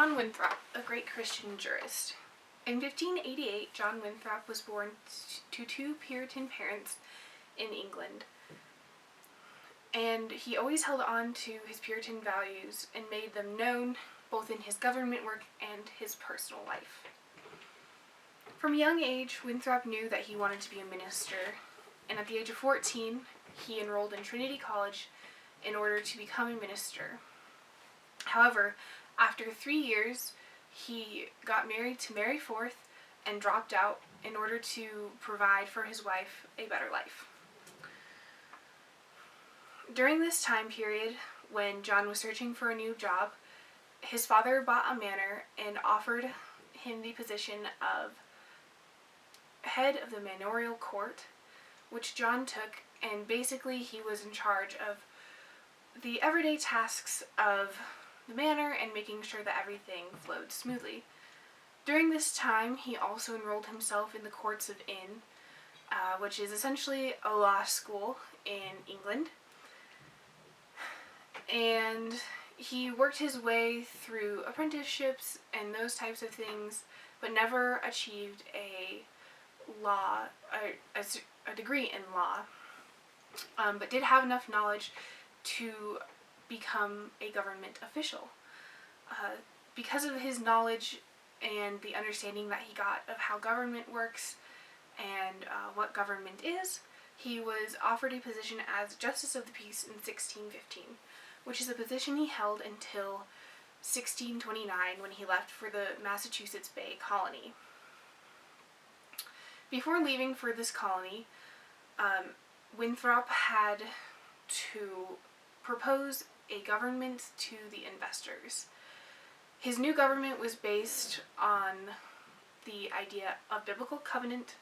John Winthrop, a great Christian jurist. In 1588, John Winthrop was born to two Puritan parents in England, and he always held on to his Puritan values and made them known both in his government work and his personal life. From a young age, Winthrop knew that he wanted to be a minister, and at the age of 14, he enrolled in Trinity College in order to become a minister. However, after 3 years, he got married to Mary Forth and dropped out in order to provide for his wife a better life. During this time period, when John was searching for a new job, his father bought a manor and offered him the position of head of the manorial court, which John took, and basically he was in charge of the everyday tasks of the manor and making sure that everything flowed smoothly. During this time, he also enrolled himself in the Courts of Inn, which is essentially a law school in England. And he worked his way through apprenticeships and those types of things, but never achieved a degree in law, but did have enough knowledge to become a government official. Because of his knowledge and the understanding that he got of how government works and what government is, he was offered a position as Justice of the Peace in 1615, which is a position he held until 1629 when he left for the Massachusetts Bay Colony. Before leaving for this colony, Winthrop had to propose a government to the investors. His new government was based on the idea of biblical covenant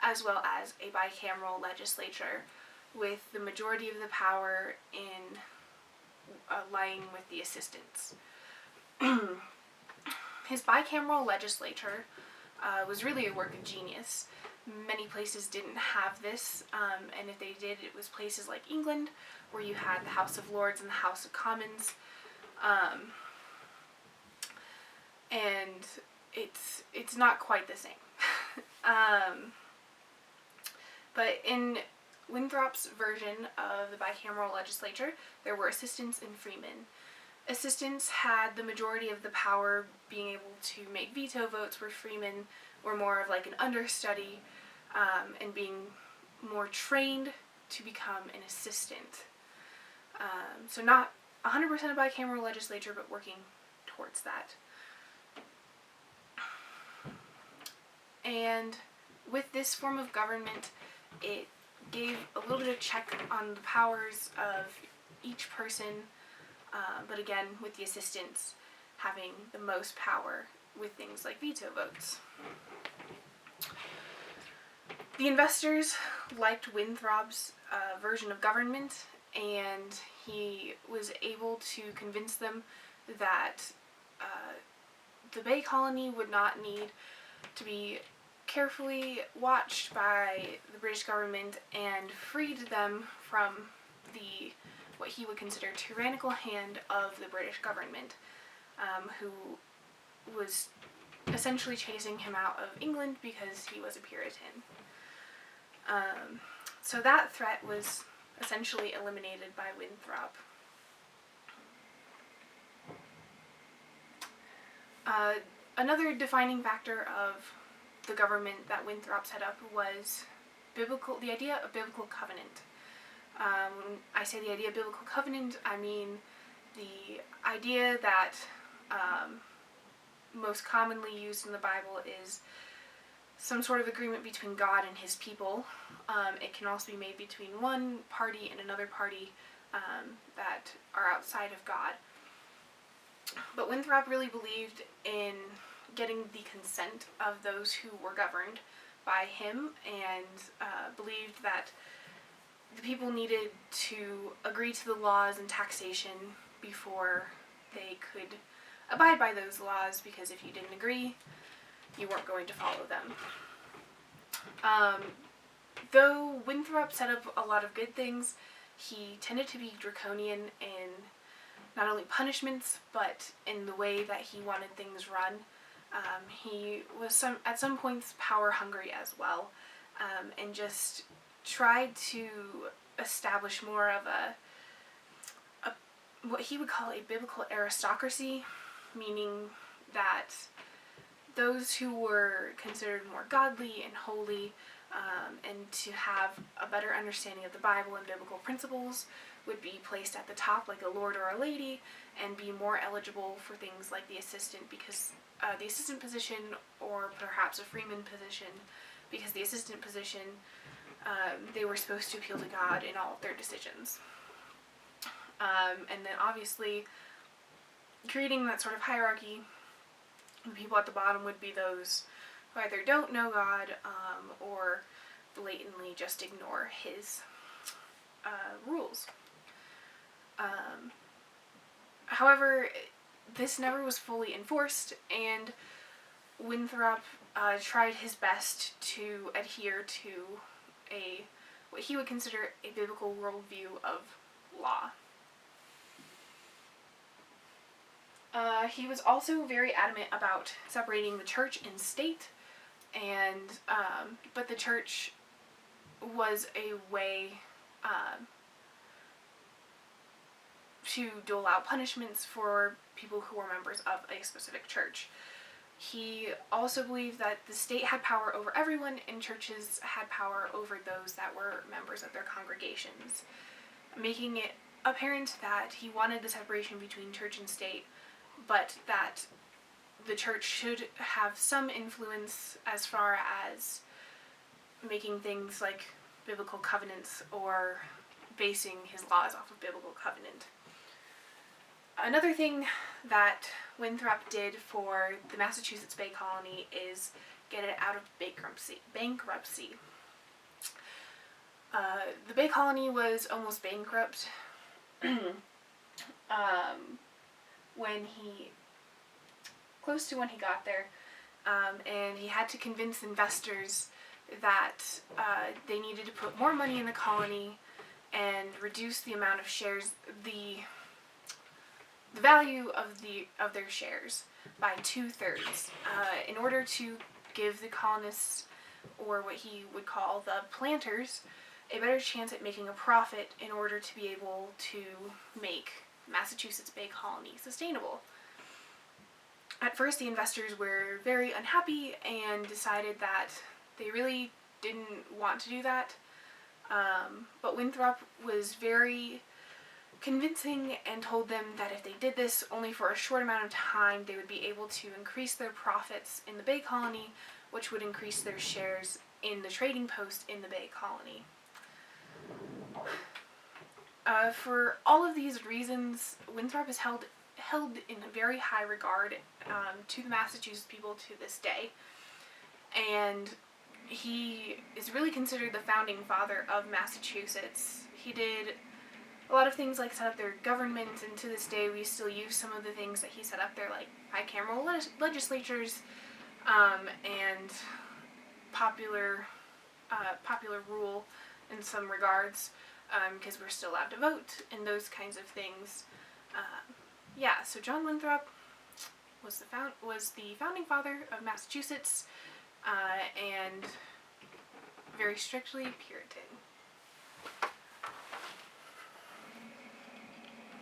as well as a bicameral legislature, with the majority of the power in lying with the assistants. His bicameral legislature was really a work of genius. Many places didn't have this, and if they did, it was places like England, where you had the House of Lords and the House of Commons, and it's not quite the same. But in Winthrop's version of the bicameral legislature, there were assistants and freemen. Assistants had the majority of the power, being able to make veto votes, where freemen were more of like an understudy, and being more trained to become an assistant. So not 100% a bicameral legislature, but working towards that. And with this form of government, it gave a little bit of check on the powers of each person, but again, with the assistants having the most power with things like veto votes. The investors liked Winthrop's version of government, and he was able to convince them that the Bay Colony would not need to be carefully watched by the British government, and freed them from what he would consider tyrannical hand of the British government, who was essentially chasing him out of England because he was a Puritan. So that threat was essentially eliminated by Winthrop. Another defining factor of the government that Winthrop set up was the idea of biblical covenant. When I say the idea of biblical covenant, I mean the idea that most commonly used in the Bible is some sort of agreement between God and his people. It can also be made between one party and another party that are outside of God. But Winthrop really believed in getting the consent of those who were governed by him, and believed that the people needed to agree to the laws and taxation before they could abide by those laws, because if you didn't agree, you weren't going to follow them. Though Winthrop set up a lot of good things, he tended to be draconian in not only punishments, but in the way that he wanted things run. He was at some points power hungry as well, and just tried to establish more of a what he would call a biblical aristocracy, meaning that those who were considered more godly and holy, and to have a better understanding of the Bible and biblical principles, would be placed at the top, like a lord or a lady, and be more eligible for things like the assistant, because the assistant position, or perhaps a freeman position, because the assistant position, they were supposed to appeal to God in all of their decisions. And then obviously, creating that sort of hierarchy, the people at the bottom would be those who either don't know God, or blatantly just ignore his rules. However, this never was fully enforced, and Winthrop tried his best to adhere to what he would consider a biblical worldview of law. He was also very adamant about separating the church and state, and but the church was a way to dole out punishments for people who were members of a specific church. He also believed that the state had power over everyone, and churches had power over those that were members of their congregations, making it apparent that he wanted the separation between church and state, but that the church should have some influence as far as making things like biblical covenants or basing his laws off of biblical covenant. Another thing that Winthrop did for the Massachusetts Bay Colony is get it out of bankruptcy. The Bay Colony was almost bankrupt when he got there, and he had to convince investors that they needed to put more money in the colony and reduce the amount of shares, the value of their shares by 2/3, in order to give the colonists, or what he would call the planters, a better chance at making a profit in order to be able to make Massachusetts Bay Colony sustainable. At first, the investors were very unhappy and decided that they really didn't want to do that, but Winthrop was very convincing and told them that if they did this only for a short amount of time, they would be able to increase their profits in the Bay Colony, which would increase their shares in the trading post in the Bay Colony. For all of these reasons, Winthrop is held in very high regard to the Massachusetts people to this day, and he is really considered the founding father of Massachusetts. He did a lot of things like set up their government, and to this day we still use some of the things that he set up there, like bicameral legislatures, and popular rule in some regards, because we're still allowed to vote and those kinds of things. So John Winthrop was the founding father of Massachusetts, and very strictly Puritan.